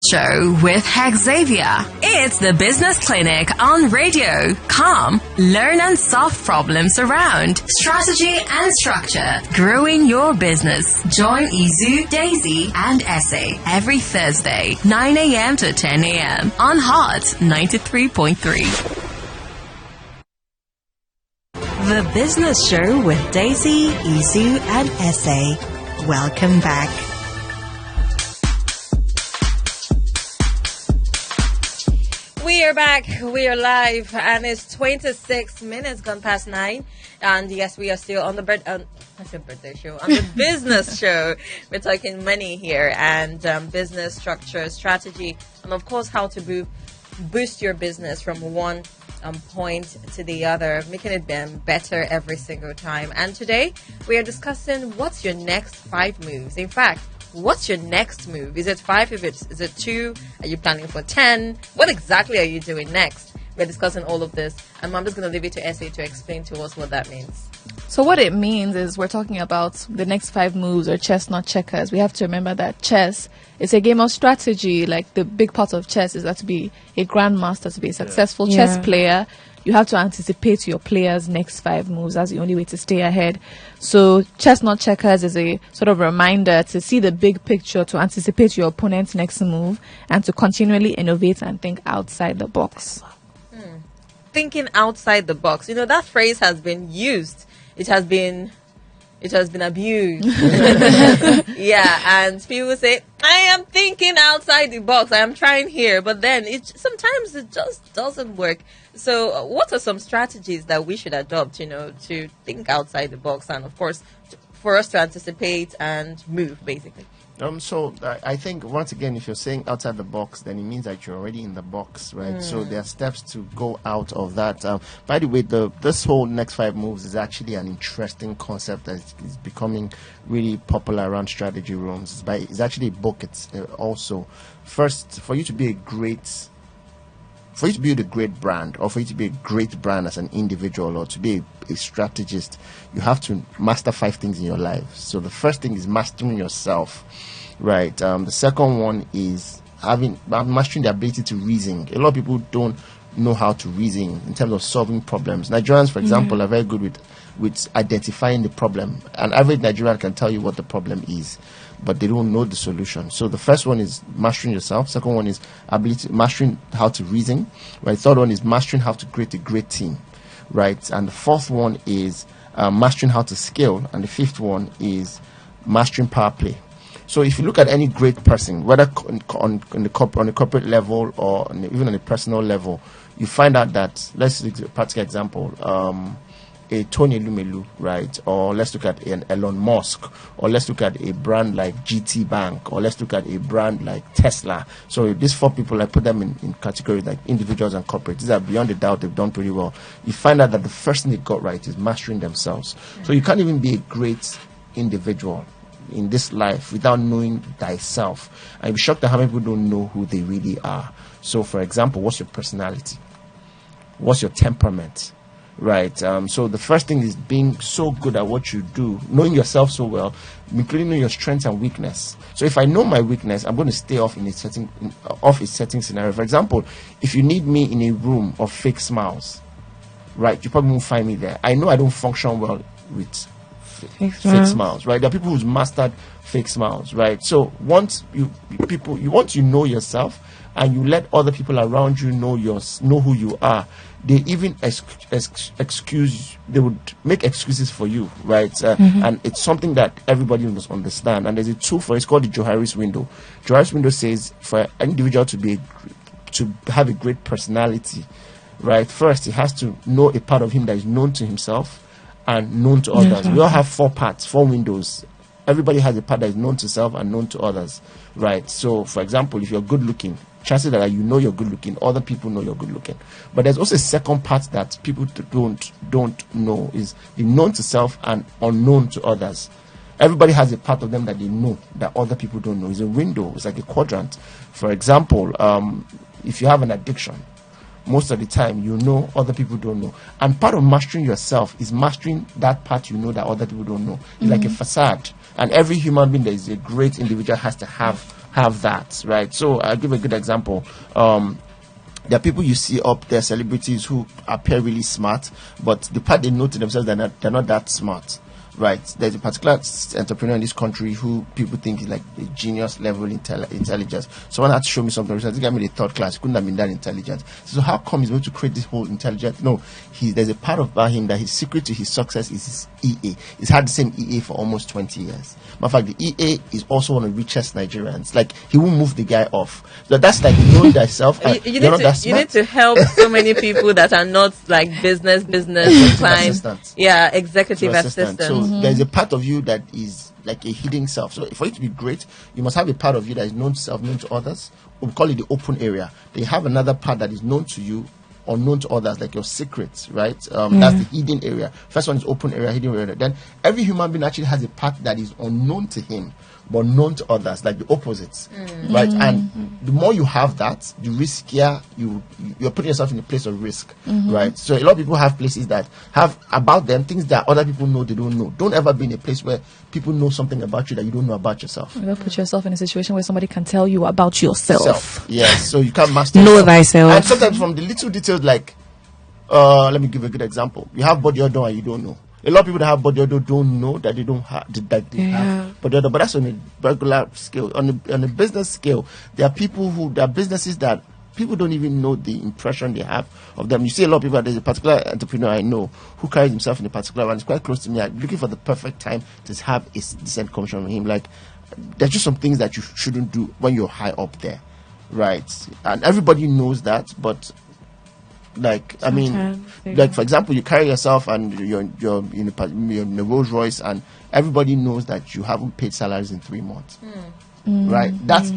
Show with Hexavia. It's the business clinic on radio. Come, learn and solve problems around strategy and structure. Growing your business. Join Eizu, Daisy and Essay every Thursday, 9 a.m. to 10 a.m. on Hot 93.3. The Business Show with Daisy, Eizu and Essay. Welcome back. We are back. We are live, and it's 26 minutes gone past 9. And yes, we are still on the birthday show, on the business show. We're talking money here and business structure, strategy, and of course how to boost your business from one point to the other, making it better every single time. And today we are discussing what's your next 5 moves. In fact, what's your next move? Is it 5? Is it 2? Are you planning for 10? What exactly are you doing next? We're discussing all of this, and I'm just going to leave it to Essie to explain to us what that means. So what it means is we're talking about the next 5 moves, or chess, not checkers. We have to remember that chess is a game of strategy. Like, the big part of chess is that to be a grandmaster, to be a successful chess player, you have to anticipate your players' next 5 moves. That's the only way to stay ahead. So chess, not checkers is a sort of reminder to see the big picture, to anticipate your opponent's next move, and to continually innovate and think outside the box. Thinking outside the box. You know, that phrase has been used. It has been abused. Yeah, and people say, I am thinking outside the box. I am trying here. But then sometimes it just doesn't work. So what are some strategies that we should adopt, to think outside the box, and of course, for us to anticipate and move, basically? So I think, once again, if you're saying outside the box, then it means that you're already in the box, right? So there are steps to go out of that. By the way, this whole next 5 moves is actually an interesting concept that is becoming really popular around strategy rooms. It's actually a book. It's also, first, for you to build a great brand, or for you to be a great brand as an individual, or to be a strategist, you have to master 5 things in your life. So the first thing is mastering yourself, right? The second one is mastering the ability to reason. A lot of people don't know how to reason in terms of solving problems. Nigerians, for example, are very good with identifying the problem. An average Nigerian can tell you what the problem is, but they don't know the solution. So the first one is mastering yourself. Second one is mastering how to reason. Right. Third one is mastering how to create a great team. Right. And the fourth one is mastering how to scale. And the fifth one is mastering power play. So if you look at any great person, whether on the corporate level or even on a personal level, you find out that, let's take a practical example, a Tony Lumelu, right? Or let's look at an Elon Musk, or let's look at a brand like GT Bank, or let's look at a brand like Tesla. So these 4 people, I put them in categories like individuals and corporate. These are beyond a doubt they've done pretty well. You find out that the first thing they got right is mastering themselves. So you can't even be a great individual in this life without knowing thyself. And you'll be shocked at how many people don't know who they really are. So, for example, what's your personality? What's your temperament? Right. So the first thing is being so good at what you do, knowing yourself so well, including knowing your strengths and weakness. So if I know my weakness, I'm going to stay off a certain scenario. For example, if you need me in a room of fake smiles, right, you probably won't find me there. I know I don't function well with fake smiles, right? There are people who's mastered fake smiles, right? So once you know yourself, and you let other people around you know who you are, they even they would make excuses for you, right? And it's something that everybody must understand. And there's a tool for it. It's called the Johari's window. Johari's window says for an individual to have a great personality, right? First, he has to know a part of him that is known to himself and known to others. We all have 4 parts, 4 windows. Everybody has a part that is known to self and known to others, right? So, for example, if you're good looking, chances are that you know you're good looking, other people know you're good looking. But there's also a second part that people don't know, is the known to self and unknown to others. Everybody has a part of them that they know that other people don't know. It's a window, it's like a quadrant. For example, if you have an addiction, most of the time you know other people don't know. And part of mastering yourself is mastering that part you know that other people don't know. It's like a facade. And every human being that is a great individual has to have have that, right? So I'll give a good example. There are people you see up there, celebrities who appear really smart, but the part they know to themselves, they're not that smart, right? There's a particular entrepreneur in this country who people think is like a genius level intelligence. Someone had to show me something. I think I'm in the third class. He couldn't have been that intelligent. So how come he's able to create this whole intelligence? No, there's a part about him that his secret to his success is his EA. He's had the same EA for almost 20 years. Matter of fact, the EA is also one of the richest Nigerians. Like, he won't move the guy off. So that's like knowing thyself. You need to help so many people that are not like business clients. Yeah, executive assistant. So there's a part of you that is like a hidden self. So for you to be great, you must have a part of you that is known to self, known to others. We call it the open area. They have another part that is known to you, unknown to others, like your secrets, right? That's the hidden area. First one is open area, hidden area. Then every human being actually has a part that is unknown to him, but known to others, like the opposites, right? And the more you have that, the riskier you're putting yourself in a place of risk, right? So a lot of people have places that have about them things that other people know they don't know. Don't ever be in a place where people know something about you that you don't know about yourself. You don't put yourself in a situation where somebody can tell you about yourself. Yes, so you can't master know yourself. thyself. And sometimes from the little details, like let me give a good example. You have body odor and you don't know. A lot of people that have body odor don't know that they don't have that they have body odor, but that's on a regular scale. On a business scale, there are businesses that people don't even know the impression they have of them. You see a lot of people. There's a particular entrepreneur I know who carries himself in a particular way, and it's quite close to me. I'm looking for the perfect time to have a decent commission with him. Like, there's just some things that you shouldn't do when you're high up there, right? And everybody knows that, but like, I mean, like, for example, you carry yourself and you're in a Rolls Royce, and everybody knows that you haven't paid salaries in 3 months, right? That's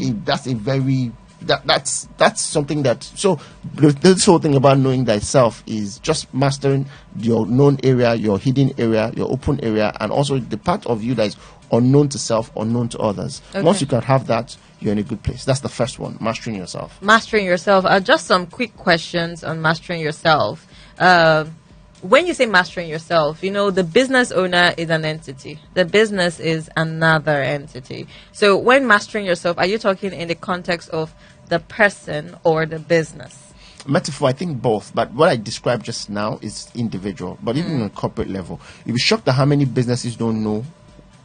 something that. So this whole thing about knowing thyself is just mastering your known area, your hidden area, your open area, and also the part of you that is unknown to self, unknown to others. Okay. Once you can have that, you're in a good place. That's the first one, mastering yourself. Mastering yourself. Just some quick questions on mastering yourself. When you say mastering yourself, the business owner is an entity. The business is another entity. So when mastering yourself, are you talking in the context of the person or the business? Metaphor, I think both. But what I described just now is individual. But even on a corporate level, you'll be shocked at how many businesses don't know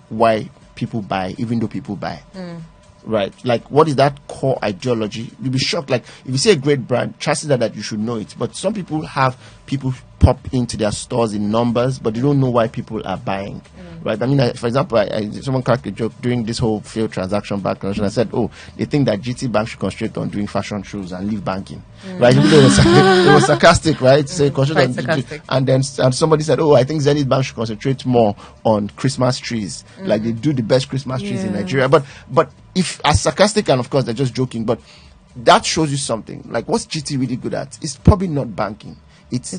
why people buy, even though people buy. Right? Like, what is that core ideology? You'll be shocked. Like, if you see a great brand, chances are that you should know it. But some people have people pop into their stores in numbers, but they don't know why people are buying. Right? I mean, for example, someone cracked a joke during this whole failed transaction backlash, and I said, they think that GT Bank should concentrate on doing fashion shows and leave banking. Right? Even though it was sarcastic, right? So concentrate on sarcastic. And then somebody said, I think Zenith Bank should concentrate more on Christmas trees. Like, they do the best Christmas trees in Nigeria. But if as sarcastic, and of course they're just joking, but that shows you something. Like, what's GT really good at? It's probably not banking. It's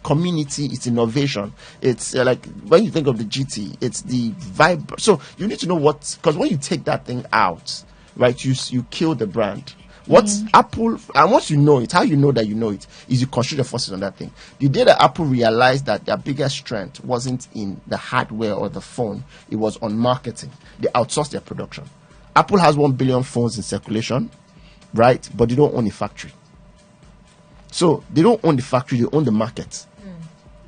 community, it's innovation. It's like, when you think of the GT, it's the vibe. So you need to know because when you take that thing out, right, you kill the brand. What's Apple, and once you know it, how you know that you know it is you concentrate your forces on that thing. The day that Apple realized that their biggest strength wasn't in the hardware or the phone, it was on marketing. They outsourced their production. Apple has 1 billion phones in circulation, right? But they don't own a factory. So they don't own the factory, they own the market.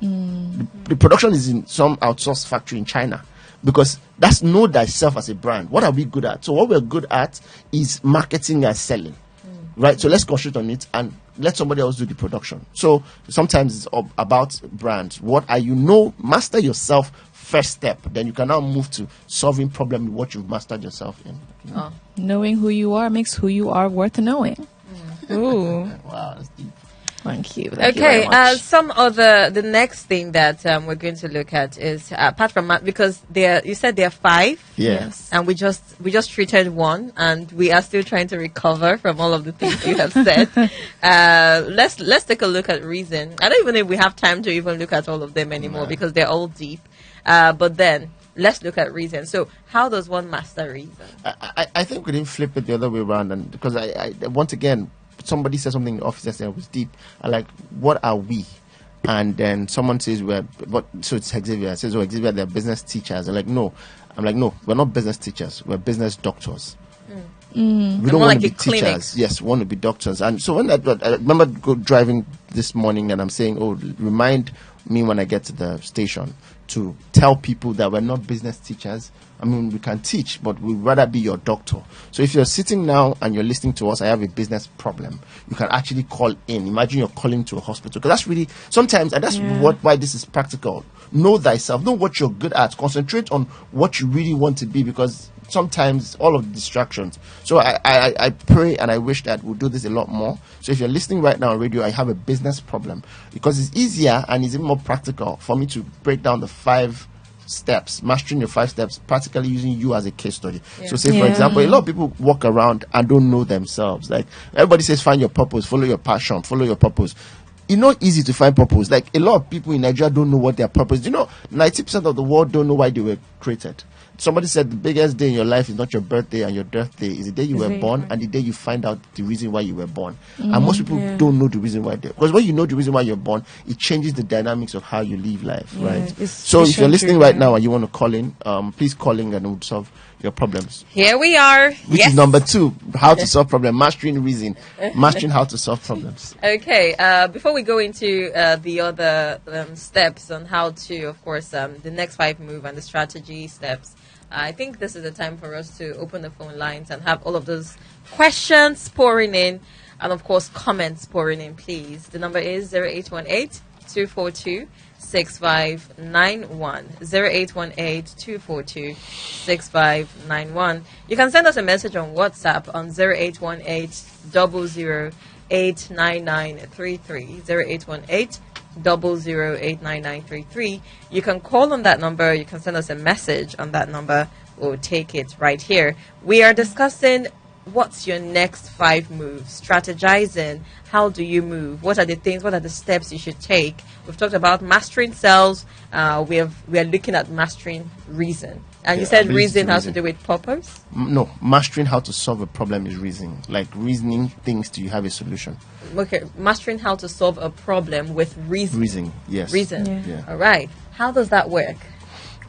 The production is in some outsourced factory in China. Because that's know thyself as a brand. What are we good at? So what we're good at is marketing and selling. Right? So let's concentrate on it and let somebody else do the production. So sometimes it's about brands. What are you master yourself first step. Then you can now move to solving problem with what you've mastered yourself in. Knowing who you are makes who you are worth knowing. Ooh. Wow, that's deep. Thank you. Okay, the next thing that we're going to look at is apart from because you said there are 5. Yes. And we just treated 1, and we are still trying to recover from all of the things you have said. Let's take a look at reason. I don't even know if we have time to even look at all of them anymore because they're all deep. But then let's look at reason. So how does one master reason? I think we didn't flip it the other way around, and because I once again. Somebody said something in the office yesterday, it was deep. I'm like, what are we? and then someone says so it's Hexavia. Says, oh, Hexavia, they're business teachers. They're like, no. I'm like, no, we're not business teachers. We're business doctors. We don't want to be teachers. Yes, we want to be doctors. And so when I remember driving this morning, and I'm saying, oh, remind me when I get to the station to tell people that we're not business teachers. I mean, we can teach, but we'd rather be your doctor. So if you're sitting now and you're listening to us, I have a business problem, you can actually call in. Imagine you're calling to a hospital. Because that's really, sometimes, and that's why this is practical. Know thyself. Know what you're good at. Concentrate on what you really want to be, because sometimes all of the distractions. So I pray and I wish that we'll do this a lot more. So if you're listening right now on radio, I have a business problem, because it's easier and it's even more practical for me to break down the 5 steps, mastering your 5 steps, practically using you as a case study. So say, for example, a lot of people walk around and don't know themselves. Like everybody says, find your purpose, follow your passion, follow your purpose. It's not easy to find purpose. Like a lot of people in Nigeria don't know what their purpose is. 90% of the world don't know why they were created. Somebody said the biggest day in your life is not your birthday and your death day. It's the day you were born and the day you find out the reason why you were born. And most people don't know the reason why because when you know the reason why you're born, it changes the dynamics of how you live life, right? So if you're listening right now and you want to call in, please call in and we'll solve your problems. Here we are. Which is number 2, how to solve problems. Mastering reason. Mastering how to solve problems. Okay. Before we go into the other steps on how to, of course, the next 5 move and the strategy steps, I think this is the time for us to open the phone lines and have all of those questions pouring in and, of course, comments pouring in, please. The number is 0818-242-6591. 0818-242-6591. You can send us a message on WhatsApp on 0818-008933. 0818-008933. You can call on that number. You can send us a message on that number. We'll take it right here. We are discussing what's your next 5 moves, strategizing. How do you move? What are the things? What are the steps you should take? We've talked about mastering sales. We are looking at mastering reason. And you said reason has to do with purpose? No, mastering how to solve a problem is reasoning. Like reasoning things till you have a solution. Okay, mastering how to solve a problem with reason. Reason, yes. Reason. Yeah. All right. How does that work?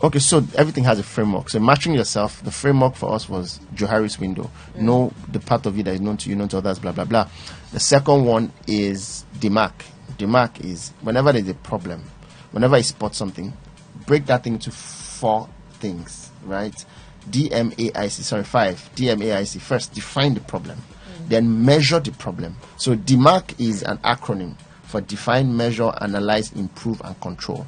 Okay, so everything has a framework. So mastering yourself, the framework for us was Johari's window. Know the part of you that is known to you, known to others, blah, blah, blah. The second one is DMAC. DMAC is whenever there's a problem, whenever you spot something, break that thing into 4 things, right? 5. DMAIC. First, define the problem. Then measure the problem. So DMAC is an acronym for define, measure, analyze, improve, and control.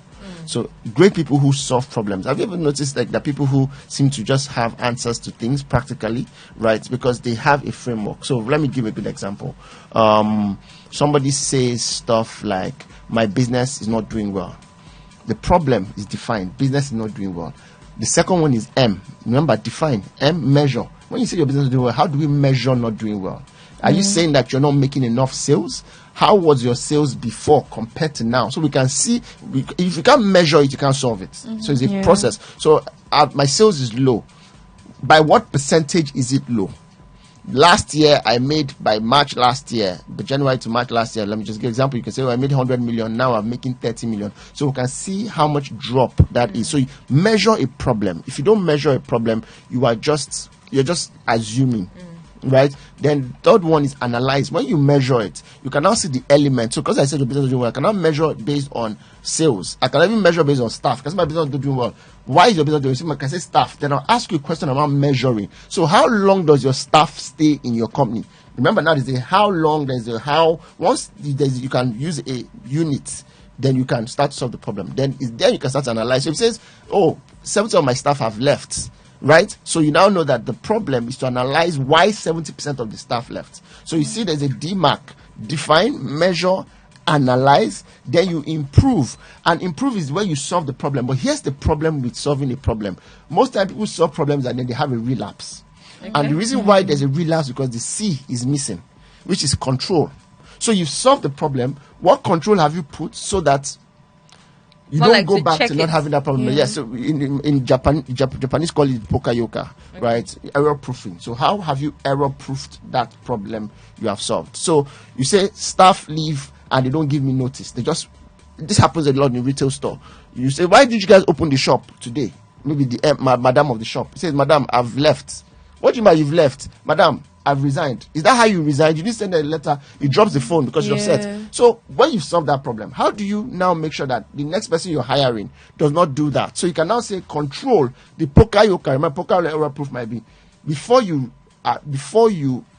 So great people who solve problems. Have you ever noticed like that people who seem to just have answers to things practically, right? Because they have a framework. So let me give a good example. Somebody says stuff like, my business is not doing well. The problem is defined. Business is not doing well. The second one is M. Remember, define. M, measure. When you say your business is doing well, how do we measure not doing well? Are you saying that you're not making enough sales? How was your sales before compared to now? So we can see, if you can't measure it, you can't solve it. So it's a process. So my sales is low. By what percentage is it low? Last year, I made by March last year, but January to March last year, let me just give an example. You can say, I made 100 million. Now I'm making 30 million. So we can see how much drop that is. So you measure a problem. If you don't measure a problem, you're just assuming. Right? Then third one is analyze. When you measure it, you can now see the elements. So because I said your business is doing well, I cannot measure it based on sales. I can even measure based on staff. Because my business is doing well. Why is your business doing well? I can say staff. Then I'll ask you a question about measuring. So how long does your staff stay in your company? Remember now there's a how long, there's a how. Once you can use a unit, then you can start to solve the problem. Then you can start to analyze. So if it says, 70% of my staff have left. Right? So you now know that the problem is to analyze why 70% of the staff left. So you see there's a DMAC. Define, measure, analyze, then you improve. And improve is where you solve the problem. But here's the problem with solving a problem. Most time people solve problems and then they have a relapse. Okay. And the reason why there's a relapse is because the C is missing, which is control. So you've solved the problem. What control have you put so that you don't go back to not having that problem? Yes, so in Japanese call it pokayoka, right? Error proofing. So how have you error proofed that problem you have solved? So you say staff leave and they don't give me notice. They just this happens a lot in a retail store. You say, why did you guys open the shop today? Maybe the madam of the shop says, madam, I've left. What do you mean you've left? Madam, I've resigned. Is that how you resigned? You didn't send a letter. You dropped the phone because you're upset. So when you solve that problem, how do you now make sure that the next person you're hiring does not do that? So you can now say, control the poka-yoka. Remember, poka error proof might be, before you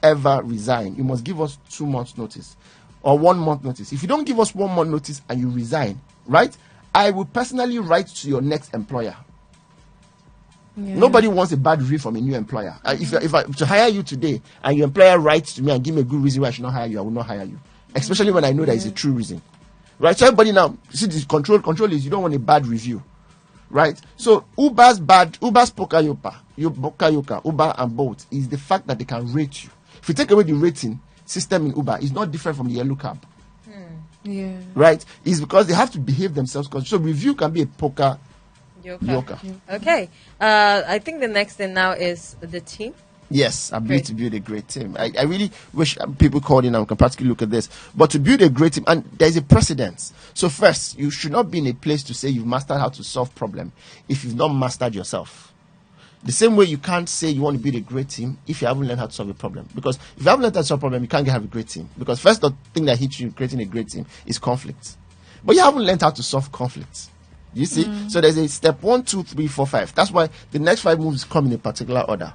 ever resign, you must give us 2 months notice or 1 month notice. If you don't give us 1 month notice and you resign, right, I will personally write to your next employer. Nobody wants a bad review from a new employer. If I to hire you today and your employer writes to me and give me a good reason why I should not hire you, I will not hire you. Especially when I know there is a true reason. Right? So everybody now, see, this control is you don't want a bad review. Right? So Uber's poka-yoka, Uber and Bolt is the fact that they can rate you. If you take away the rating system in Uber, it's not different from the yellow cab. Yeah. Right? It's because they have to behave themselves. So review can be a poka yoka. Okay. I think the next thing now is the team. Yes, ability to build a great team. I really wish people called in and can practically look at this. But to build a great team, and there's a precedence. So first, you should not be in a place to say you've mastered how to solve problem if you've not mastered yourself. The same way you can't say you want to build a great team if you haven't learned how to solve a problem. Because if you haven't learned how to solve a problem, you can't have a great team. Because first, the thing that hits you in creating a great team is conflict. But you haven't learned how to solve conflicts. You see? So there's a step 1, 2, 3, 4, 5. That's why the next 5 moves come in a particular order.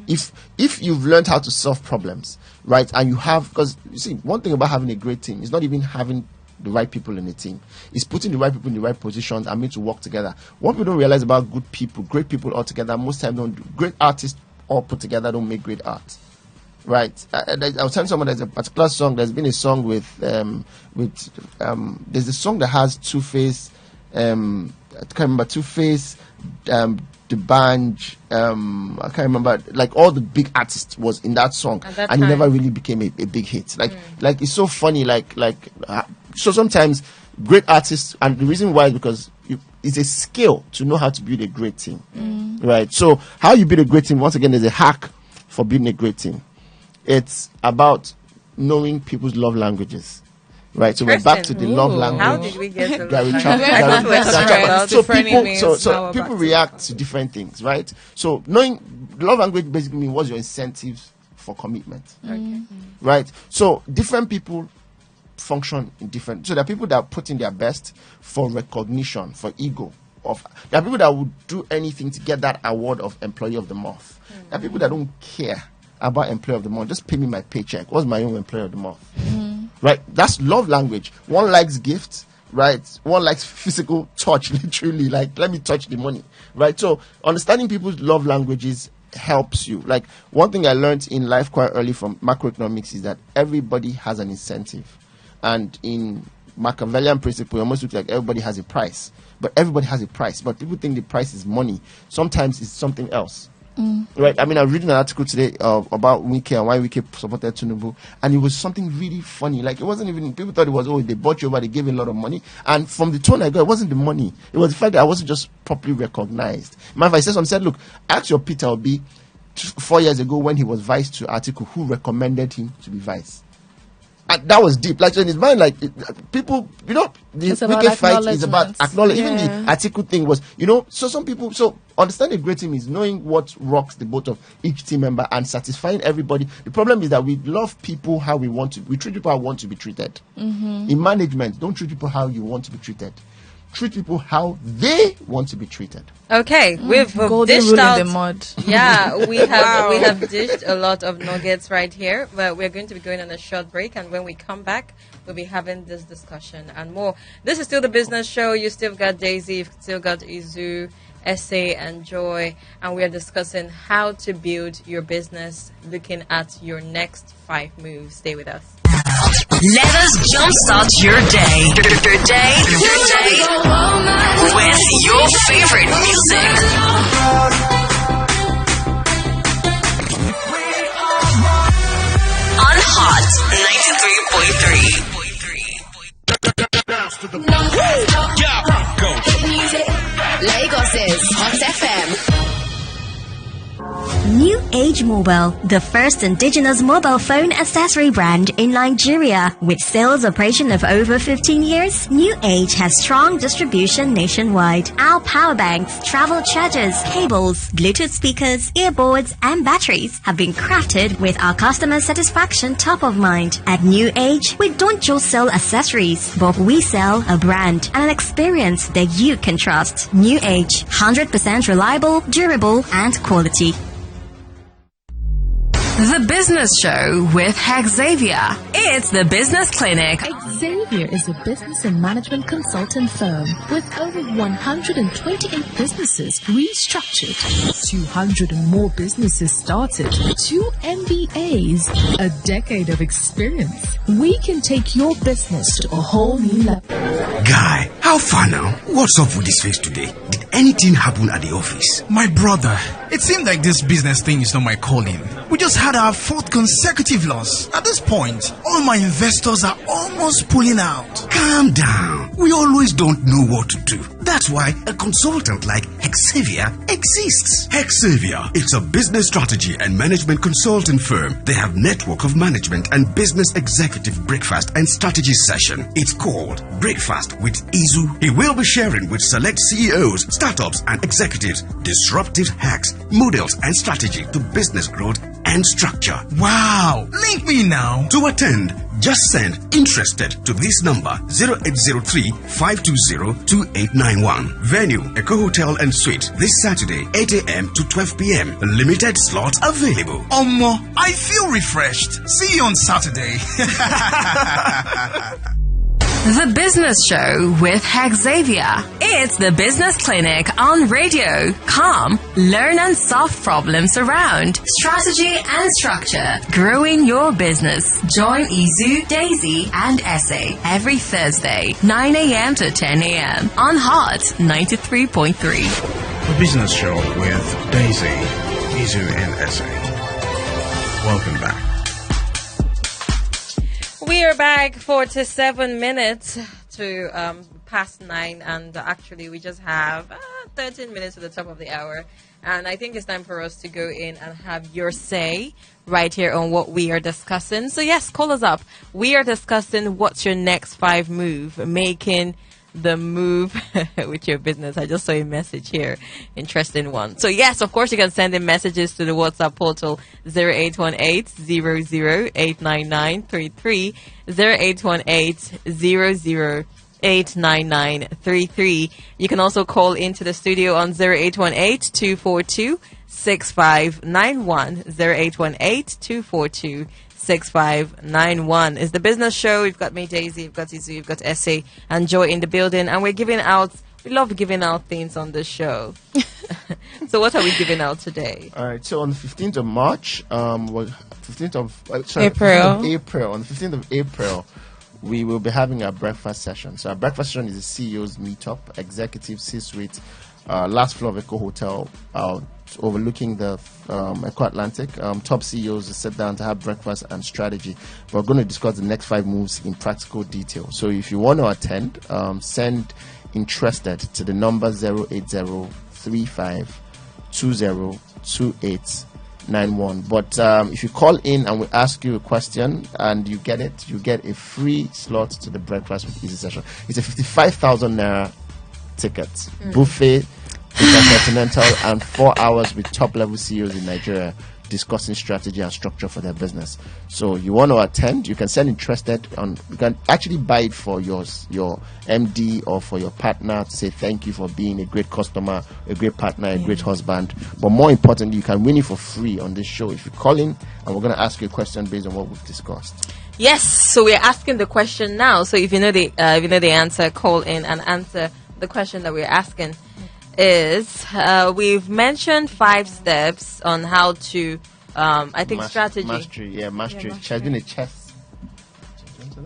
If you've learned how to solve problems, right, and you have, because you see, one thing about having a great team is not even having the right people in the team. It's putting the right people in the right positions and meant to work together. What people don't realize about good people, great people all together, most times don't do. Great artists all put together don't make great art. Right. I was telling someone there's a particular song. There's been a song with there's a song that has Two-Face. I can't remember Two-Face, the band. I can't remember. Like all the big artists was in that song, and it never really became a big hit. Like it's so funny. So sometimes great artists, and the reason why is because it's a skill to know how to build a great team, right? So how you build a great team? Once again, there's a hack for building a great team. It's about knowing people's love languages. Right, so we're back to the love language. How did we get to So people react to different things, right? So knowing love language basically means what's your incentives for commitment. Right? So different people function in different. So there are people that put in their best for recognition, for ego. There are people that would do anything to get that award of Employee of the Month. There are people that don't care about Employee of the Month. Just pay me my paycheck. What's my own Employee of the Month? Right? That's love language. One likes gifts, right? One likes physical touch, literally. Like, let me touch the money, right? So, understanding people's love languages helps you. Like, one thing I learned in life quite early from macroeconomics is that everybody has an incentive. And in Machiavellian principle, it almost looks like everybody has a price. But everybody has a price. But people think the price is money. Sometimes it's something else. Right, I mean, I was reading an article today about Wike and why Wike supported Tinubu, and it was something really funny. Like, it wasn't even, people thought it was, they bought you over, they gave you a lot of money. And from the tone I got, it wasn't the money. It was the fact that I wasn't just properly recognized. Man, if I said something, said, look, ask your Peter Obi 4 years ago when he was vice to Atiku, who recommended him to be vice. And that was deep. Like, so in his mind, like, people, the Wike fight is about acknowledging. Even the Atiku thing was, so some people, so understanding a great team is knowing what rocks the boat of each team member and satisfying everybody. The problem is that we love people how we treat people how we want to be treated. In management, don't treat people how you want to be treated. Treat people how they want to be treated. Okay, we've dished out the mud. Yeah, we have dished a lot of nuggets right here, but we're going to be going on a short break, and when we come back, we'll be having this discussion and more. This is still the business show. You still got Daisy, you've still got Eizu, Essay, and Joy, and we are discussing how to build your business, looking at your next 5 moves. Stay with us. Let us jumpstart your day. Your day with your favorite music. On Hot 93.3. Lagos's Hot FM. New Age Mobile, the first indigenous mobile phone accessory brand in Nigeria. With sales operation of over 15 years, New Age has strong distribution nationwide. Our power banks, travel chargers, cables, Bluetooth speakers, earbuds, and batteries have been crafted with our customer satisfaction top of mind. At New Age, we don't just sell accessories, but we sell a brand and an experience that you can trust. New Age, 100% reliable, durable, and quality. The Business Show with Hexavia. It's the business clinic. Hexavia is a business and management consultant firm with over 128 businesses restructured, 200 and more businesses started, 2 MBAs, a decade of experience. We can take your business to a whole new level. Guy, how far now? What's up with this face today? Did anything happen at the office? My brother, it seemed like this business thing is not my calling. We just had our 4th consecutive loss. At this point, all my investors are almost pulling out. Calm down. We always don't know what to do. That's why a consultant like Hexavia exists. Hexavia, it's a business strategy and management consulting firm. They have network of management and business executive breakfast and strategy session. It's called Breakfast with Eizu. He will be sharing with select CEOs, startups and executives disruptive hacks, models and strategy to business growth and structure. Wow! Link me now. To attend, just send interested to this number 0803-520-2891. Venue, Eco Hotel and Suite. This Saturday, 8 a.m. to 12 p.m. Limited slots available. Omo, I feel refreshed. See you on Saturday. The Business Show with Hexavia. It's the business clinic on radio. Come, learn and solve problems around strategy and structure. Growing your business. Join Eizu, Daisy, and Essay every Thursday, 9 a.m. to 10 a.m. on Hot 93.3. The Business Show with Daisy, Eizu, and Essay. Welcome back. We are back 47 minutes to past 9, and actually we just have 13 minutes to the top of the hour, and I think it's time for us to go in and have your say right here on what we are discussing. So yes, call us up. We are discussing what's your next 5 move, making the move with your business. I just saw a message here. Interesting one. So yes, of course, you can send in messages to the WhatsApp portal 0818-0089933, 0818-0089933. You can also call into the studio on 0818-242-6591, 0818-242-6591. It's the business show. We've got me, Daisy, we've got Eizu, we've got Essay and Joy in the building, and we love giving out things on the show. So what are we giving out today? All right, so on the 15th of March, April. On the 15th of April, we will be having a breakfast session. So our breakfast session is a CEO's meetup, executive C-suite, last floor of Eco Hotel, overlooking the Eco Atlantic. Top CEOs sit down to have breakfast and strategy. We're going to discuss the next 5 moves in practical detail. So if you want to attend, send interested to the number 08035202891. But if you call in and we ask you a question and you get it, you get a free slot to the Breakfast with Eizu session. It's a 55,000 naira ticket, buffet, intercontinental, and 4 hours with top level CEOs in Nigeria discussing strategy and structure for their business. So you want to attend, you can send interested on, you can actually buy it for your MD or for your partner to say thank you for being a great customer, a great partner, a great husband. But more importantly, you can win it for free on this show if you call in, and we're going to ask you a question based on what we've discussed. Yes, so we're asking the question now. So if you know the answer, call in and answer the question that we're asking. Is we've mentioned 5 steps on how to strategy. Mastery. She has been a chess.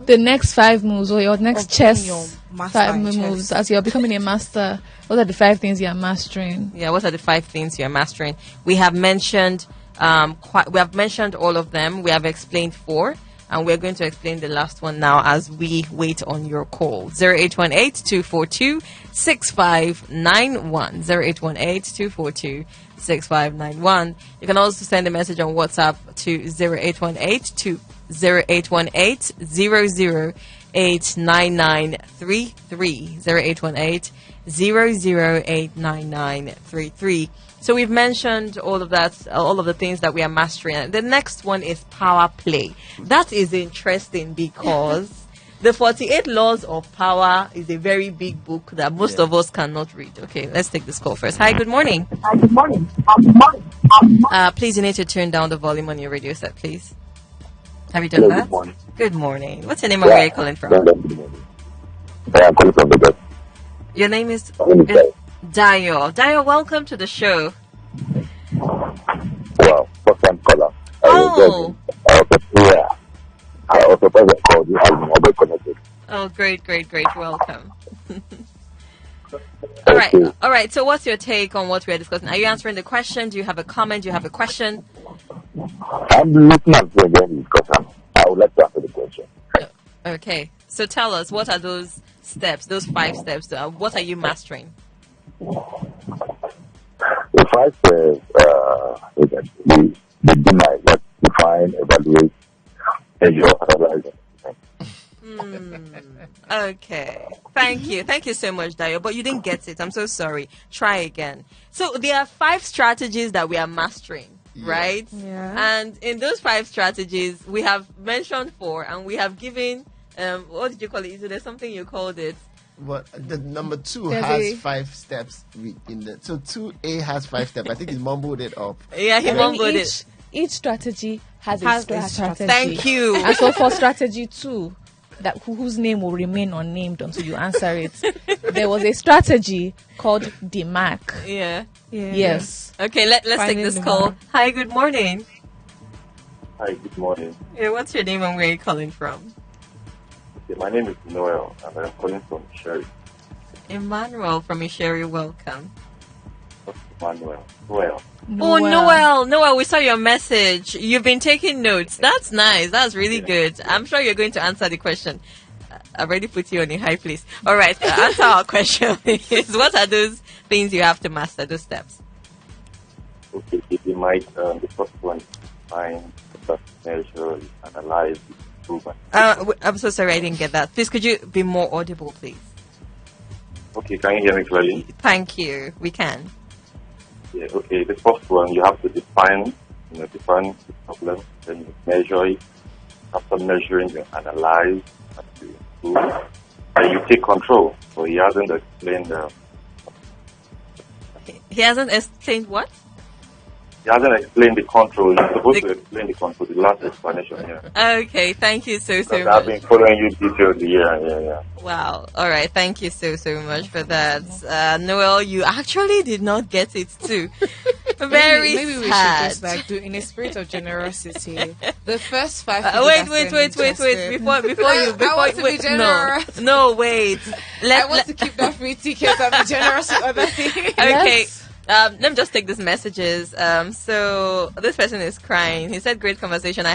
The next 5 moves, or your next chess 5 moves, as you're becoming a master. What are the 5 things you're mastering? Yeah, what are the 5 things you're mastering? We have mentioned we have mentioned all of them. We have explained 4. And we're going to explain the last one now as we wait on your call. 0818-242-6591. 0818-242-6591. You can also send a message on WhatsApp to 0818-00-89933. 0818-0089933. So we've mentioned all of that, all of the things that we are mastering. The next one is power play. That is interesting because the 48 Laws of Power is a very big book that most of us cannot read. Okay, let's take this call first. Hi, good morning. Hi, good morning. Please, you need to turn down the volume on your radio set, please. Have you done that? Good morning. Good morning. What's your name and where are you calling from? I'm calling from the Your name is Dayo. Dayo, welcome to the show. Wow, first time caller. Oh. I also called you. I'm mobile connected. Oh, great. Welcome. All right. So what's your take on what we are discussing? Are you answering the question? Do you have a comment? Do you have a question? I'm looking at the discussion. I would like to answer the question. Okay. So tell us, what are those steps, those 5 steps? What are you mastering? The 5 steps, we do my define, evaluate, measure, analyze. Okay. Thank you so much, Dayo. But you didn't get it. I'm so sorry. Try again. So there are 5 strategies that we are mastering, right? Yeah. And in those 5 strategies, we have mentioned 4, and we have given, what did you call it? There's something you called it. But the number 2 There's has a- 5 steps in the. So 2A has 5 steps. I think he's mumbled it up. Yeah, he And mumbled it. each strategy has a strategy. Thank you. And so for strategy 2, that whose name will remain unnamed until you answer it, there was a strategy called DMAC. Yeah. Yes. Okay, let's take Finding this the call. mark. Hi, good morning. Hi, good morning. Yeah, what's your name and where are you calling from? Okay, my name is Noel, and I'm calling from Sherry. Emmanuel from Isheri, welcome. Manuel. Noel. Oh, Noel, we saw your message. You've been taking notes. That's nice. That's really good. I'm sure you're going to answer the question. I've already put you on a high place. All right, answer our question, please. What are those things you have to master, those steps? Okay, if you might, the first one is find, measure, analyze, improve. I'm so sorry I didn't get that. Please, could you be more audible, please? Okay, can you hear me clearly? Thank you. We can. Yeah, okay, the first one, you have to define the problem, then you measure it. After measuring, you analyze, and you improve. Then you take control. So he hasn't explained He hasn't explained what? He hasn't explained the control. He's supposed to explain the control, the last explanation here. Okay, thank you so I've much. been following you detailed, yeah. Wow. All right. Thank you so much for that. Noel, you actually did not get it too. Very maybe we should sad. just do in a spirit of generosity. The first 5. Wait. Before you want to be generous. No, wait. I want to keep that free ticket and be generous with other things. Okay. Let me just take these messages. So this person is crying. He said, "Great conversation. I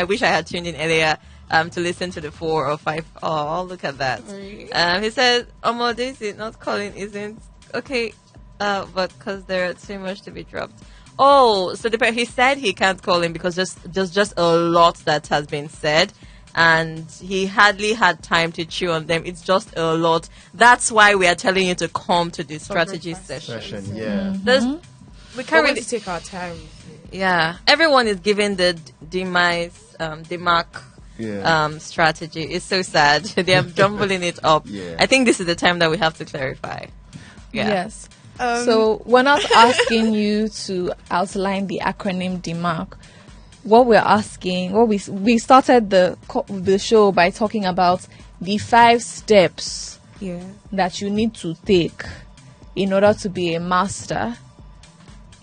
wish I had tuned in earlier to listen to the 4 or 5." Oh, look at that. He said, Daisy not calling isn't okay, but because there are too much to be dropped. Oh, so he said he can't call in because just a lot that has been said. And he hardly had time to chew on them. It's just a lot. That's why we are telling you to come to the strategy session. Yeah. We can't really take our time. Yeah, everyone is giving the DMAC strategy. It's so sad. They are jumbling it up. Yeah. I think this is the time that we have to clarify. Yeah. Yes. So we're not asking you to outline the acronym DMAC. What we're asking, we started the show by talking about the 5 steps that you need to take in order to be a master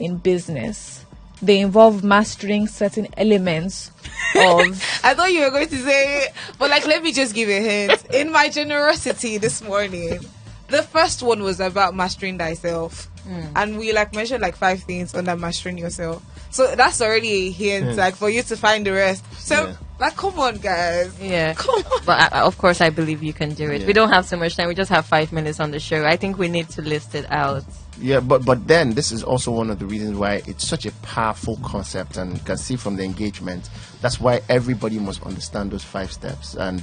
in business. They involve mastering certain elements of. I thought you were going to say, but let me just give a hint. In my generosity this morning, the first one was about mastering thyself. And we mentioned 5 things under mastering yourself. So that's already a hint, like, for you to find the rest. So, like, come on, guys. Yeah. Come on. But of course, I believe you can do it. Yeah. We don't have so much time. We just have 5 minutes on the show. I think we need to list it out. Yeah, but then this is also one of the reasons why it's such a powerful concept, and you can see from the engagement, that's why everybody must understand those 5 steps. And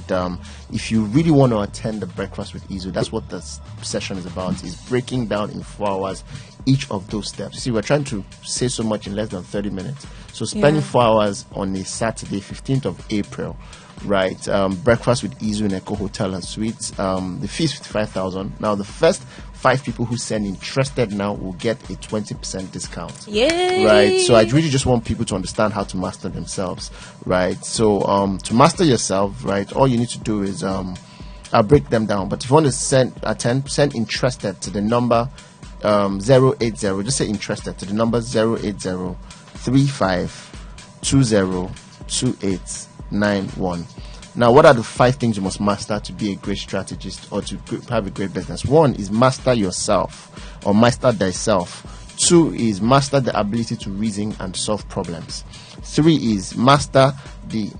if you really want to attend the Breakfast with Eizu, that's what this session is about, is breaking down in 4 hours each of those steps. See, we're trying to say so much in less than 30 minutes. So spending 4 hours on a Saturday, 15th of April, right? Breakfast with Eizu in Echo Hotel and Suites. The fee is 55,000. Now, the first 5 people who send interested now will get a 20% discount. Yay! Right. So I really just want people to understand how to master themselves. Right. So to master yourself, right, all you need to do is I'll break them down. But if you want to send interested to the number 080. Just say interested to the number 080 35202891. Now, what are the 5 things you must master to be a great strategist or to have a great business? 1 is master yourself or master thyself. 2 is master the ability to reason and solve problems. 3 is master the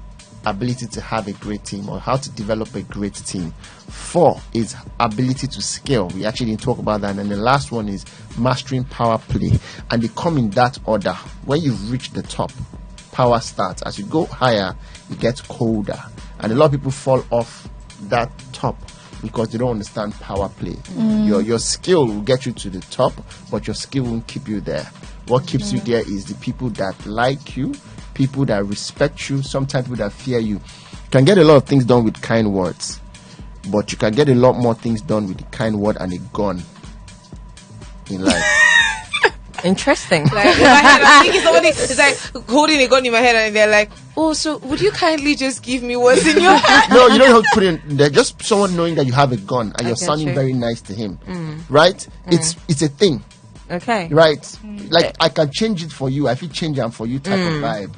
ability to have a great team or how to develop a great team. 4 is ability to scale. We actually didn't talk about that. And then the last one is mastering power play. And they come in that order. When you've reached the top, power starts. As you go higher, it gets colder. And a lot of people fall off that top because they don't understand power play. Your skill will get you to the top, but your skill won't keep you there. What keeps you there is the people that like you, people that respect you, sometimes people that fear you. You can get a lot of things done with kind words, but you can get a lot more things done with a kind word and a gun in life. Interesting. Like, in my head, I'm thinking somebody is like holding a gun in my head and they're like, oh, so would you kindly just give me what's in your hand? No, you don't have to put it in there. Just someone knowing that you have a gun and you're sounding very nice to him. Right? It's a thing. Okay. Right? Like, I can change it for you. I feel change it for you type of vibe.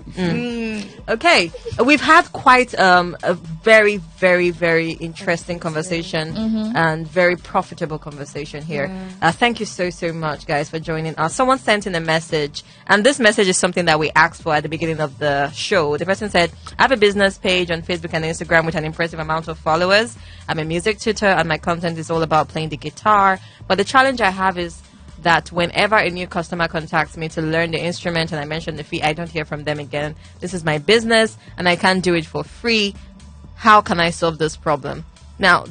Okay. We've had quite a very, very, very interesting conversation and very profitable conversation here. Thank you so much, guys, for joining us. Someone sent in a message, and this message is something that we asked for at the beginning of the show. The person said, I have a business page on Facebook and Instagram with an impressive amount of followers. I'm a music tutor, and my content is all about playing the guitar. But the challenge I have is that whenever a new customer contacts me to learn the instrument and I mention the fee, I don't hear from them again. This is my business and I can't do it for free. How can I solve this problem? Now,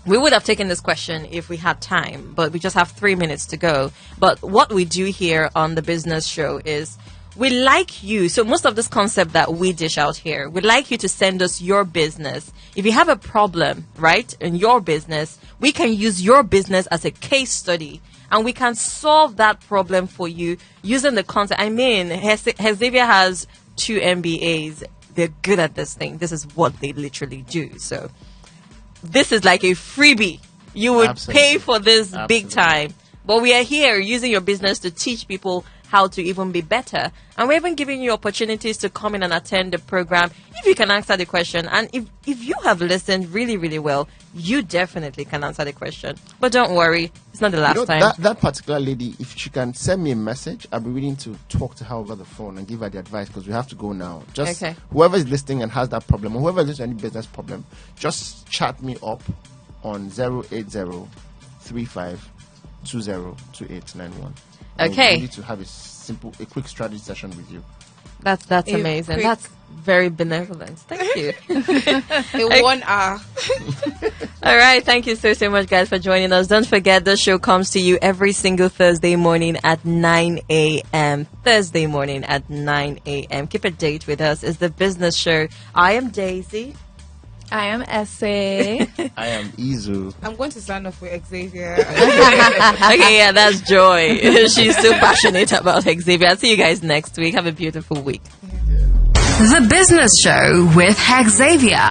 we would have taken this question if we had time, but we just have 3 minutes to go. But what we do here on the business show is we like you. So most of this concept that we dish out here, we'd like you to send us your business. If you have a problem, right, in your business, we can use your business as a case study. And we can solve that problem for you using the concept. I mean, Hexavia has 2 MBAs. They're good at this thing. This is what they literally do. So this is like a freebie. You would pay for this big time. But we are here using your business to teach people how to even be better. And we're even giving you opportunities to come in and attend the program if you can answer the question. And if you have listened really, really well, you definitely can answer the question. But don't worry, it's not the last time. That particular lady, if she can send me a message, I'll be willing to talk to her over the phone and give her the advice because we have to go now. Just whoever is listening and has that problem, or whoever has any business problem, just chat me up on 080-3520-2891. Okay. We need to have a quick strategy session with you. That's amazing. That's very benevolent. Thank you. 1 hour. All right. Thank you so much, guys, for joining us. Don't forget, the show comes to you every single Thursday morning at 9 a.m. Thursday morning at 9 a.m. Keep a date with us. It's the business show. I am Daisy. I am Essay. I am Eizu. I'm going to sign off with Hexavia. Okay, yeah, that's Joy. She's still passionate about Hexavia. I'll see you guys next week. Have a beautiful week. The Business Show with Hexavia.